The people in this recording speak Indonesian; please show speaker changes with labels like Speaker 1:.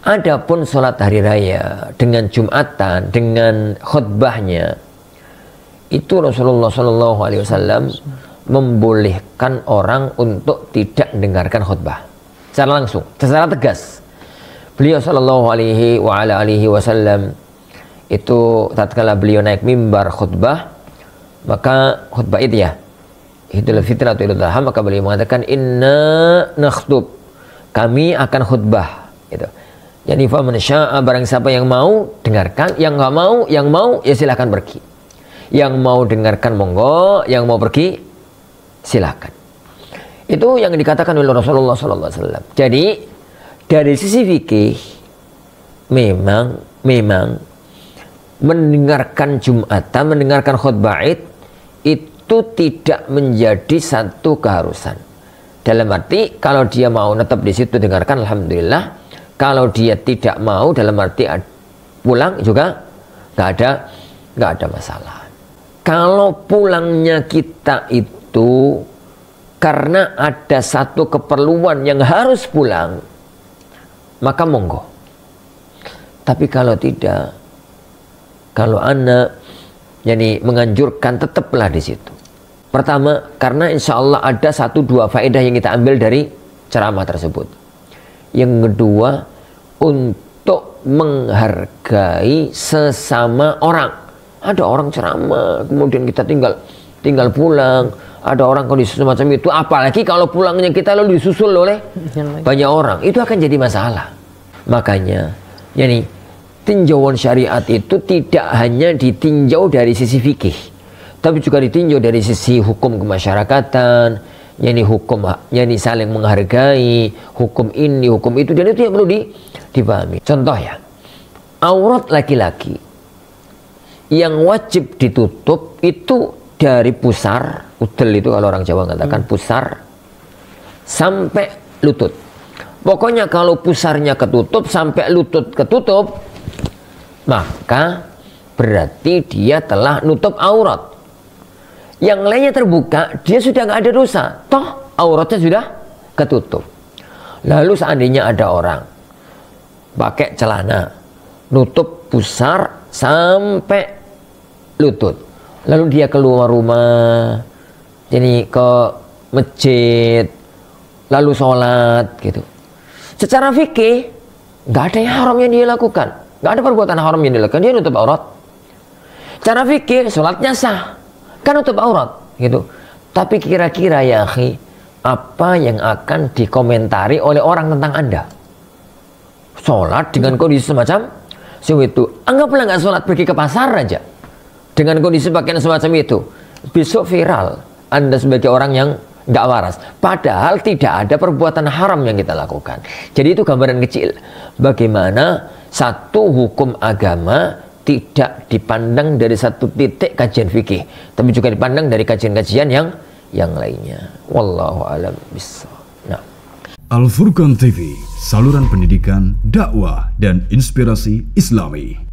Speaker 1: Adapun sholat hari raya dengan Jumatan, dengan khutbahnya, itu Rasulullah SAW membolehkan orang untuk tidak mendengarkan khutbah secara langsung, secara tegas. Beliau SAW itu tatkala beliau naik mimbar khutbah, maka khutbah itu ya Idul Fitri atau Idul Adha, maka beliau mengatakan inna nakhtub, kami akan khutbah gitu. Jadi faman syaa, barang siapa yang mau dengarkan, yang nggak mau, yang mau ya silahkan pergi. Yang mau dengarkan monggo, yang mau pergi silahkan. Itu yang dikatakan oleh Rasulullah SAW. Jadi dari sisi fikih memang mendengarkan Jumatan, mendengarkan khutbah itu tidak menjadi satu keharusan. Dalam arti kalau dia mau tetap di situ dengarkan, alhamdulillah. Kalau dia tidak mau, dalam arti pulang juga nggak ada masalah. Kalau pulangnya kita itu karena ada satu keperluan yang harus pulang, maka monggo. Tapi kalau tidak, kalau anak jadi menganjurkan, tetaplah di situ. Pertama, karena insya Allah ada 1-2 faedah yang kita ambil dari ceramah tersebut. Yang kedua, untuk menghargai sesama orang. Ada orang ceramah, kemudian kita tinggal pulang. Ada orang kondisi semacam itu. Apalagi kalau pulangnya kita lalu disusul oleh banyak orang, itu akan jadi masalah. Makanya, yani tinjauan syariat itu tidak hanya ditinjau dari sisi fikih, tapi juga ditinjau dari sisi hukum kemasyarakatan, yakni hukum, yakni saling menghargai, hukum ini, hukum itu, dan itu yang perlu dipahami. Contoh ya, aurat laki-laki yang wajib ditutup itu dari pusar, udel itu kalau orang Jawa katakan pusar, sampai lutut. Pokoknya kalau pusarnya ketutup sampai lutut ketutup, maka berarti dia telah nutup aurat. Yang lainnya terbuka, dia sudah nggak ada dosa. Toh auratnya sudah ketutup. Lalu seandainya ada orang pakai celana, nutup pusar sampai lutut. Lalu dia keluar rumah, jadi ke masjid, lalu sholat gitu. Secara fikih, nggak ada yang haram yang dia lakukan. Nggak ada perbuatan haram yang dilakukan, dia nutup aurat. Cara fikih, sholatnya sah, kan nutup aurat gitu. Tapi kira-kira ya akhi, apa yang akan dikomentari oleh orang tentang Anda? Sholat dengan kondisi semacam itu. Anggaplah nggak sholat, pergi ke pasar aja dengan kondisi pakaian semacam itu, besok viral Anda sebagai orang yang nggak waras. Padahal tidak ada perbuatan haram yang kita lakukan. Jadi itu gambaran kecil bagaimana satu hukum agama tidak dipandang dari satu titik kajian fikih, tapi juga dipandang dari kajian-kajian yang lainnya. Wallahu a'lam bishawab. Nah.
Speaker 2: Al Furqan TV, saluran pendidikan, dakwah dan inspirasi Islami.